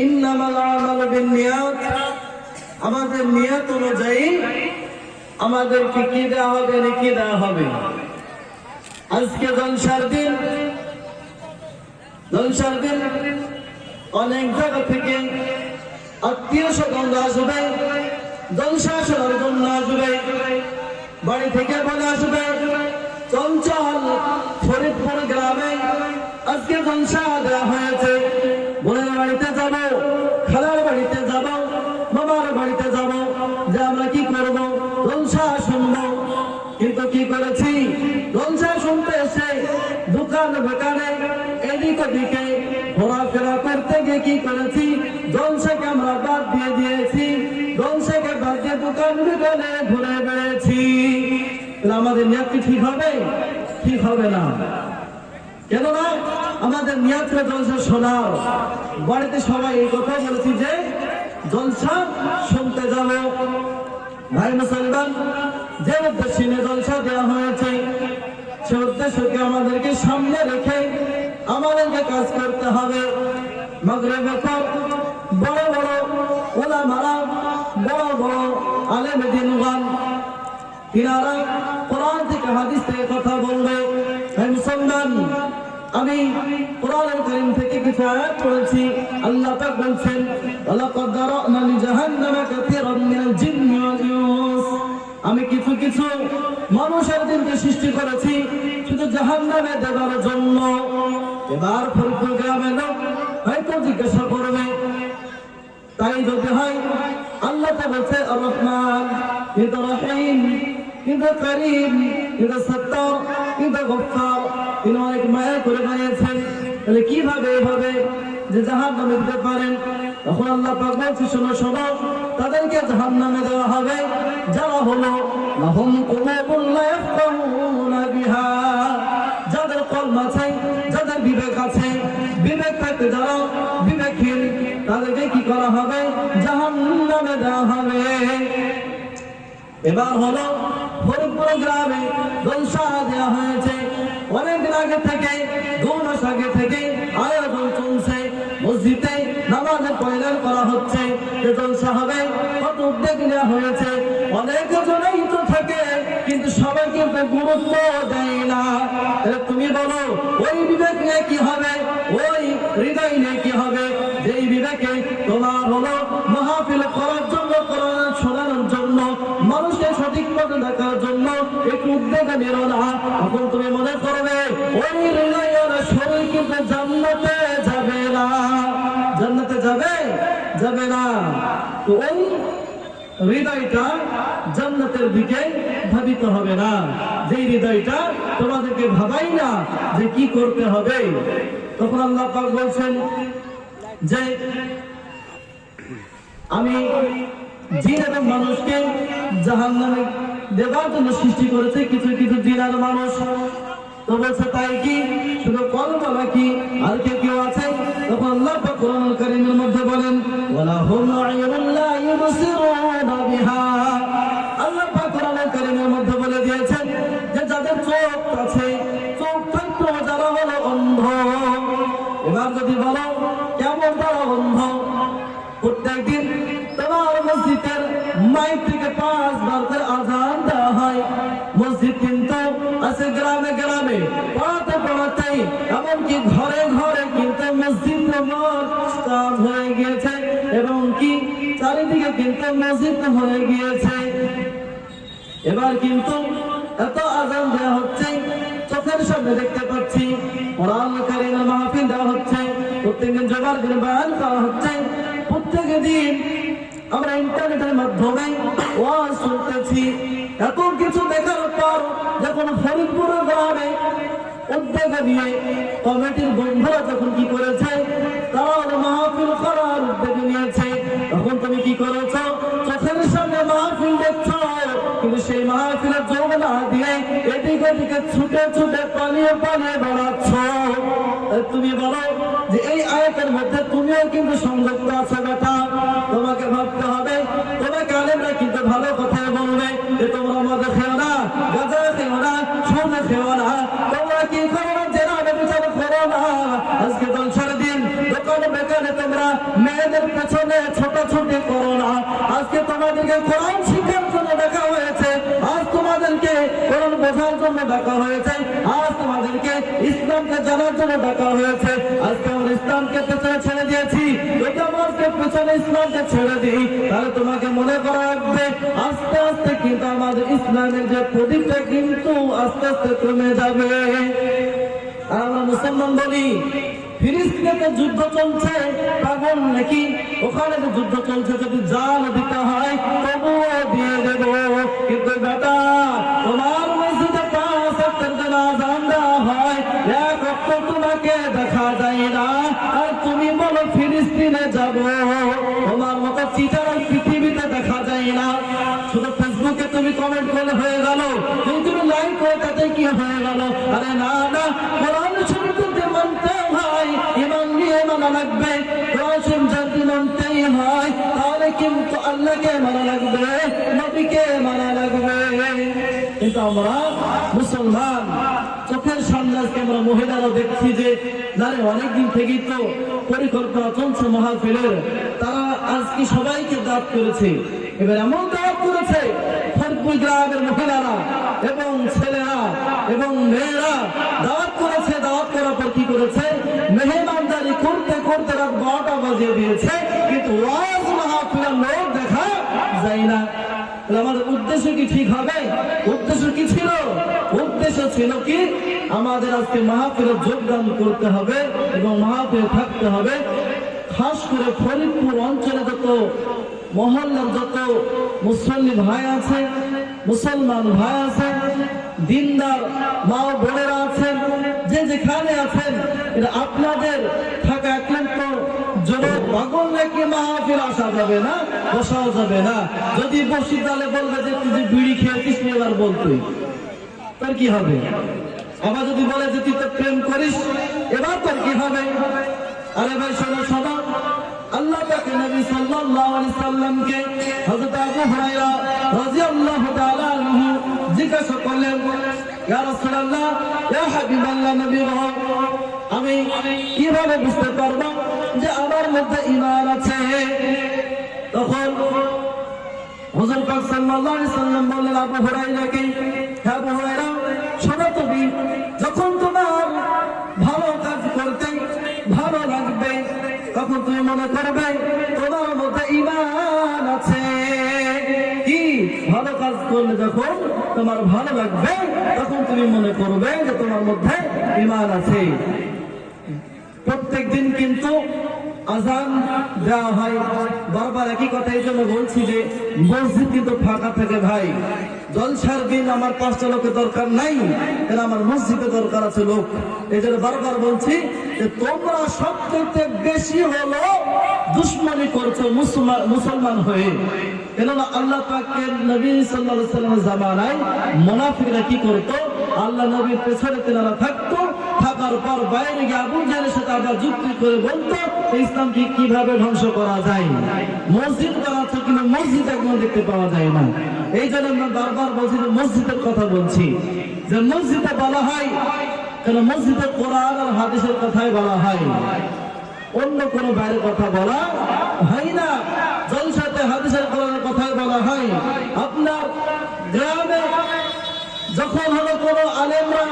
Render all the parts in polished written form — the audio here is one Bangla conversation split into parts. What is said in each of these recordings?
ইন্নামাল আমালু বিন্নিয়াত, আমাদের নিয়ত অনুযায়ী আমাদেরকে কি দেওয়া হবে, কি দেওয়া হবে। আজকে জলসার দিন, অনেক জায়গা থেকে আত্মীয় স্বজন আসবে, জলসা শোনার জন্য আসবে, বাড়ি থেকে বলে আসবে চঞ্চল ফরিদপুর গ্রামে আজকে জলসা দেওয়া হয়েছে, বোনের বাড়িতে যাব, খালার বাড়িতে যাব, মামার বাড়িতে যাব, যে আমরা কি করব, জলসা শুনবো। কিন্তু কি করেছি, জলসা শুনতে এসে দোকান দোকানে এদিক ওদিকে ঘোরাফেরা করতে গিয়ে কি করেছি, জলসাকে আমরা বাদ দিয়ে দিয়েছি, জলসাকে বাদ দিয়ে দোকান দোকানে ঘুরে বেড়েছি। আমাদের নিয়ত কি ঠিক হবে? ঠিক হবে না। কেননা আমাদের নিয়ত জলসা শোনাও। বাড়িতে সবাই এই কথা বলেছি যে জলসা শুনতে যাব। ভাই মুসলমান, যে উদ্দেশ্যে জলসা দেওয়া হয়েছে সে উদ্দেশ্যকে আমাদেরকে সামনে রেখে আমাদেরকে কাজ করতে হবে। মাগরিবের পর বড় বড় উলামারা, বড় বড় আলেম দিনগান, তিনারা কোরআন থেকে হাদিস থেকে কথা বলবে। ভাই মুসলমান, আমি কোরআনুল কারীম থেকে কিছু আয়াত পড়েছি। আল্লাহ পাক বলেন, ওয়ালাকাদ যারা'না লিজাহান্নামা কাসীরাম মিনাল জিন্নি ওয়াল ইনস, আমি কিছু কিছু মানুষের জিনকে সৃষ্টি করেছি শুধু জাহান্নামে দেবার জন্য। এবার ফরিদপুর গ্রামের লোক হয়তো জিজ্ঞাসা করবে, তাই যদি হয়, আল্লাহ তো বলছে আর রহমান, কিন্তু রহিম, কিন্তু করিম, কিন্তু সত্তার, কিন্তু গফফার, তিনি অনেক মায়া করে বানিয়েছেন, তাহলে কিভাবে এভাবে যে জাহান্নামে দিতে পারেন? তখন আল্লাহ পাক বলছে, শোনো শোনো, তাদেরকে জাহান্নামে দেওয়া হবে যারা হলো লাহুম কুলুবুন লা ইয়াফকাহুনা বিহা, যাদের কলব আছে, যাদের বিবেক আছে, বিবেক থাকতে যারা বিবেকহীন, তাদেরকে কি করা হবে? জাহান্নামে দেওয়া হবে। এবার হলো ফরিদপুর গ্রামে জলসা দেওয়া হয়েছে। অনেকদিন আগে থেকে, 2 মাস আগে থেকে আয়োজন চলছে, মসজিদে নামাজের পয়লান করা হচ্ছে, যে জলসা হবে, কত উদ্যোগ নেওয়া হয়েছে। অনেক জনেই তো থাকে, কিন্তু সবাই কিন্তু গুরুত্ব দেয় না। তুমি বলো, ওই বিবেক নিয়ে কি হবে, ওই হৃদয় নিয়ে কি হবে, যেই বিবেকে তোমার হলো মাহফিল করার জন্য, কোরআন শোনানোর জন্য, মানুষকে সঠিক পথে দেখার জন্য একটু উদ্যোগ নিল না, তখন তুমি মনে করবে ওই হৃদয়ের শরীর কিন্তু জান্নাতে যাবে না। জান্নাতে যাবে না। তো ওই হৃদয়টা জান্নাতের দিকে ভাবিত হবে না, যে হৃদয়টা তোমাদেরকে ভাবাই না যে কি করতে হবে। তখন আল্লাহ পাক বলছেন যে আমি জিন এবং মানুষকে জাহান্নামে দেবার জন্য সৃষ্টি করেছে, কিছু কিছু জিন আর মানুষ। তো বলছে, তাই কি শুধু কলব নাকি আর কেউ আছে? তখন আল্লাহ পাক কোরআনুল কারীমের মধ্যে বলেন, ওয়ালাহুম আ'য়ুনুন লা ইউবসিরুনা বিহা, আল্লাহ পাক কোরআনুল কারীমের মধ্যে বলে দিয়েছেন যে যাদের চোখ আছে, চোখ থাকতেও যারা হলো অন্ধ। এবার যদি বলো কেমন তারা অন্ধ? প্রত্যেকদিন তোমার মসজিদের মাইক থেকে 5 বার করে আযান দেওয়া হয়। মসজিদ কিন্তু আছে গ্রামে গ্রামে, পড়াতে এমনকি ঘরে ঘরে কিন্তু মসজিদ হয়ে গিয়েছে, এবং কি চারিদিকে কিন্তু মসজিদ হয়ে গিয়েছে। এবার কিন্তু এত আযান দেওয়া হচ্ছে, চোখের সামনে দেখতে পাচ্ছি, কোরআনুল কারীমের মাহফিল দেওয়া হচ্ছে, প্রত্যেকদিন জুমার দিন বয়ান করা হচ্ছে, প্রত্যেক দিন আমরা ইন্টারনেটের মাধ্যমে ওয়াজ শুনতেছি। এত কিছু দেখার পর যখন ফরিদপুর গ্রামে উদ্যোগ নিয়ে কমিটির বন্ধুরা যখন কি করেছে, তারা মাহফিল করার উদ্যোগ নিয়েছে, তখন তুমি কি করেছো? চোখের সামনে মাহফিল দেখছো, কিন্তু সেই মাহফিলের যোগ না দিয়ে এদিক ওদিকে ছুটে ছুটে পালিয়ে পালিয়ে বেড়াচ্ছ। তুমি বলো যে এই আয়াতের মধ্যে তুমিও কিন্তু সংযুক্ত আছো বেটা। তোমাকে ভাবতে হবে, তোমাকে আলেমরা কিন্তু ভালো কথা বলবে যে তোমরা মদ খেও না, গাঁজা খেও না, সুদ খেও না, তোমরা কি করো না, জেনা ব্যভিচার করো না। আজকে জলসার দিন, দোকানে বেকারে তোমরা মেয়েদের পেছনে ছোটাছুটি করো না। আজকে তোমাদেরকে কোরআন শিক্ষার জন্য ডাকা হয়েছে, আজ তোমাদেরকে কোরআন বোঝার জন্য ডাকা হয়েছে, আজ তোমাদেরকে ইসলামকে জানার জন্য ডাকা হয়েছে। আজকে আমরা ইসলামকে পেছনে ছেড়ে দিয়েছি, যদি আমরা পেছনে ইসলামকে ছেড়ে দিই তাহলে তোমাকে মনে করা রাখবে আস্তে আস্তে কিন্তু আমাদের ইসলামের যে প্রদীপটা কিন্তু আস্তে আস্তে কমে যাবে। আর আমরা মুসলমান বলি ফিলিস্তিনে যুদ্ধ চলছে, পাগল নাকি? ওখানে যে যুদ্ধ চলছে, যদি জান দিতে হয় তবুও দিয়ে দেব, কিন্তু বেটা তোমার মসজিদে 5 ওয়াক্তের জানাজা দেওয়া হয়, 1 ওয়াক্ত তোমাকে দেখা যায় না, আর তুমি বলো ফিলিস্তিনে যাব। তোমার মতো চিটার পৃথিবীতে দেখা যায় না। শুধু ফেসবুকে তুমি কমেন্ট করলে হয়ে গেল, তুমি লাইক করে তাতে কি হয়ে গেল? আরে না না, কোরআন শরীফকে মানতে হয়, ঈমান নিয়ে মানা লাগবে। কোরআন শরীফ যদি মানতেই হয় তাহলে কিন্তু আল্লাহকে মানা লাগবে, নবীকে মানা লাগবে। কিন্তু আমরা মুসলমান চোখের সামনে আজকে আমরা মহিলারা দেখছি যে নারে অনেকদিন থেকেই তো পরিকল্পনা চলছে মাহফিলের, তারা আজকে সবাইকে দাওয়াত করেছে। এবার এমন দাওয়াত করেছে ফরিদপুর গ্রামের মহিলারা এবং ছেলেরা এবং মেয়েরা দাওয়াত করেছে। দাওয়াত করার পর কি করেছে? মেহমানদারি করতে করতে রাত 12টা বাজিয়ে দিয়েছে, কিন্তু ওয়াজ মাহফিলের লোক দেখা যায় না। আমাদের উদ্দেশ্য কি ঠিক হবে? উদ্দেশ্য কি ছিল? উদ্দেশ্য ছিল কি আমাদের আজকে মাহফিলে যোগদান করতে হবে এবং মাহফিলে থাকতে হবে। খাস করে ফরিদপুর অঞ্চলে যত মহল্লার যত মুসল্লি ভাই আছে, মুসলমান ভাই আছেন, দিনদার মা বোনেরা আছেন, যে যেখানে আছেন, এটা আপনাদের থাকা একান্ত জরুরি। পাগল নাকি মাহফিল আসা যাবে না, বসাও যাবে না। যদি বসি তাহলে বলবে যে তুই বিড়ি খেয়েছিস এবার বলতুই, তার কি হবে? আবার যদি বলে যে তুই তো প্রেম করিস এবার তার কি হবে? আরে ভাই শোনো শোনো, আল্লাহ পাক নবী সাল্লাল্লাহু আলাইহি সাল্লামকে হযরত আবু হুরায়রা রাদিয়াল্লাহু তাআলা আনহু জিজ্ঞাসা করলেন, ইয়া রাসূলুল্লাহ, ইয়া হাবিবাল্লাহ, নবী গো, আমি কিভাবে বুঝতে পারবো যে আমার মধ্যে ঈমান আছে? তখন হুজুর পাক সাল্লাল্লাহু আলাইহি সাল্লাম বললেন আবু হুরায়রাকে, হে আবু হুরায়রা, শোনো, তুমি যখন তোমার ভালো কাজ করতে ভালো লাগবে তখন তুমি মনে করবে তোমার মধ্যে ঈমান আছে। কি ভালো কাজ করলে যখন তোমার ভালো লাগবে তখন তুমি মনে করবে যে তোমার মধ্যে ঈমান আছে। প্রত্যেক দিন কিন্তু আজান দেওয়া হয়, বারবার একই কথা এই জন্য বলছি যে মসজিদ কিন্তু ফাঁকা থাকে ভাই। জলসার দিন আমার 5টা লোকের দরকার নাই, কারণ আমার মসজিদে দরকার আছে লোক। এই জন্য বারবার বলছি যে তোমরা সবচেয়ে বেশি হলো দুশ্মনী করছো মুসলমান হয়ে। কেননা আল্লাহ পাকের নবী সাল্লাল্লাহু আলাইহি ওয়াসাল্লামের জামানায় মুনাফিকরা কি করতো? আল্লাহ নবীর পেছনে তেনারা থাকতো, থাকার পর বাইরে গিয়ে আবু জাহেলের সাথে আবার যুক্তি করে বলতো ইসলামকে কিভাবে ধ্বংস করা যায়। মসজিদ বানাচ্ছে কিন্তু মসজিদ একদম দেখতে পাওয়া যায় না। এই জন্য আমরা বারবার বলছি যে মসজিদের কথা বলছি, যে মসজিদে বলা হয় কেন? মসজিদে কোরআন আর হাদিসের কথাই বলা হয়, অন্য কোনো বাইরের কথা বলা হয় না। জলসাতে হাদিসের কোরআনের কথাই বলা হয়। আপনার গ্রামে যখন হলো কোনো আলেমরা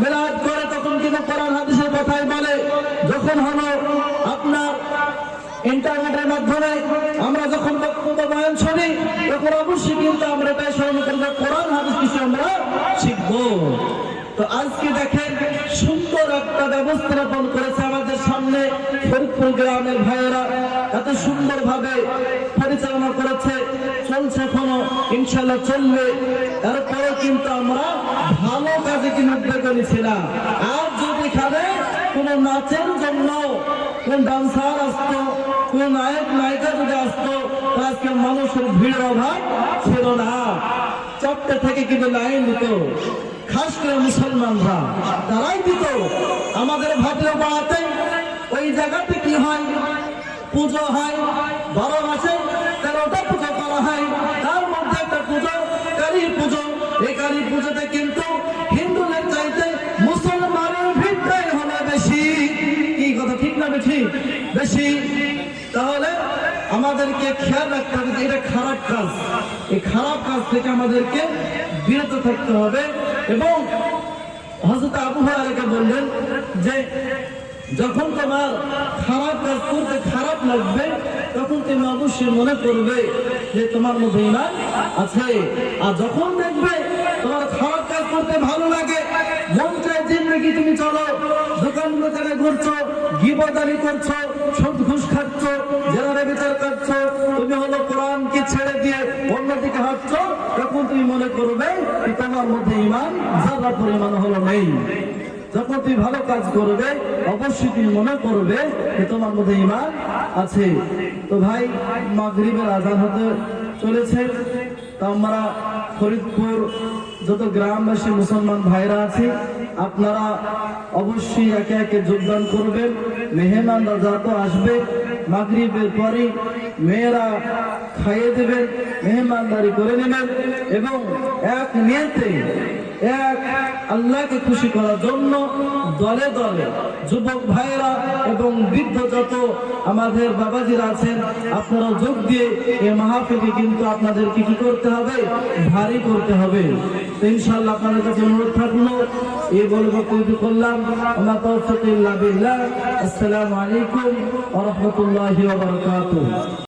মিলাদ করে তখন কিন্তু কোরআন হাদিসের কথাই বলে। যখন হলো আপনার ইন্টারনেটের মাধ্যমে আমরা যখন বক্তব্য বয়ান শুনি তখন অবশ্যই কিন্তু আমরা এটাই স্মরণ করবো কোরআন হাদিস কিছু আমরা শিখবো। তো আজকে দেখেন সুন্দর একটা ব্যবস্থাপন করেছে আমাদের সামনে ফরিদপুর গ্রামের ভাইয়েরা, এত সুন্দর ভাবে পরিচালনা করেছে, চলছে, এখনো ইনশাল্লাহ চলবে। এরপরে কিন্তু আমরা ভালো কাজে কিন্তু উদ্যোগ নিয়েছিলাম। আর যদি এখানে কোন নাচের জন্য কোন ডান্সার আসতো, কোন নায়ক নায়িকা যদি আসতো, আজকে মানুষের ভিড়ের অভাব ছিল না। 4টে থেকে কিন্তু লাইন দিত, খাস করে মুসলমানরা তারাই দিত। আমাদের ভাবলে বাড়াতে ওই জায়গাতে কি হয়? পুজো হয়, 12 মাসে 13টা পুজো করা হয়, তার মধ্যে একটা পুজো কালী পুজো। এই কালী পুজোতে কিন্তু হিন্দুদের চাইতে মুসলমানের ভিড়টাই হলো বেশি। কি কথা ঠিক না? বেশি বেশি। আমাদেরকে খেয়াল রাখতে হবে যে এটা খারাপ কাজ, এই খারাপ কাজ থেকে আমাদেরকে বিরত থাকতে হবে। এবং হযরত আবু হুরায়রা বললেন যে যখন তোমার খারাপ কাজ করতে খারাপ লাগবে তখন তুমি অবশ্যই মনে করবে যে তোমার মধ্যে ঈমান আছে। আর যখন দেখবে তোমার খারাপ কাজ করতে ভালো লাগে, মন চায় জিন্দেগি তুমি চলো, দোকান দোকানে ঘুরছো, গীবতানি করছো, সুদ ঘুষ খাচ্ছ, জেনারে বিচার করছো, তুমি হলো কোরআনকে ছেড়ে দিয়ে অন্যদিকে হাঁটছো, তখন তুমি মনে করবে যে তোমার মধ্যে ঈমান যারা পরিমাণ হলো নেই। যখন তুমি ভালো কাজ করবে অবশ্যই তুমি মনে করবে যে তোমার মধ্যে ঈমান আছে। তো ভাই, মাগরিবের আযান হতে চলেছে। তো আমরা ফরিদপুর যত গ্রামবাসী মুসলমান ভাইরা আছে, আপনারা অবশ্যই একে একে যোগদান করবেন। মেহমানরা যত আসবে মাগরিবের পরে মেয়েরা খাইয়ে দেবেন, মেহমানদারি করে নেবেন এবং এক নিয়তে এক আল্লাহকে খুশি করার জন্য দলে দলে যুবক ভাইরা এবং বৃদ্ধ যত আমাদের বাবাজিরা আছেন, আপনারা যোগ দিয়ে এই মাহফিলকে কিন্তু আপনাদেরকে কি করতে হবে, ভারী করতে হবে। তো ইনশাআল্লাহ আপনাদের কাছে অনুরোধ থাকলো, এই বলে বক্তব্য করলাম। আমা তাওফীক ইল্লা বিল্লাহ। আসসালামু আলাইকুম ওয়া রাহমাতুল্লাহি ওয়া বারাকাতুহু।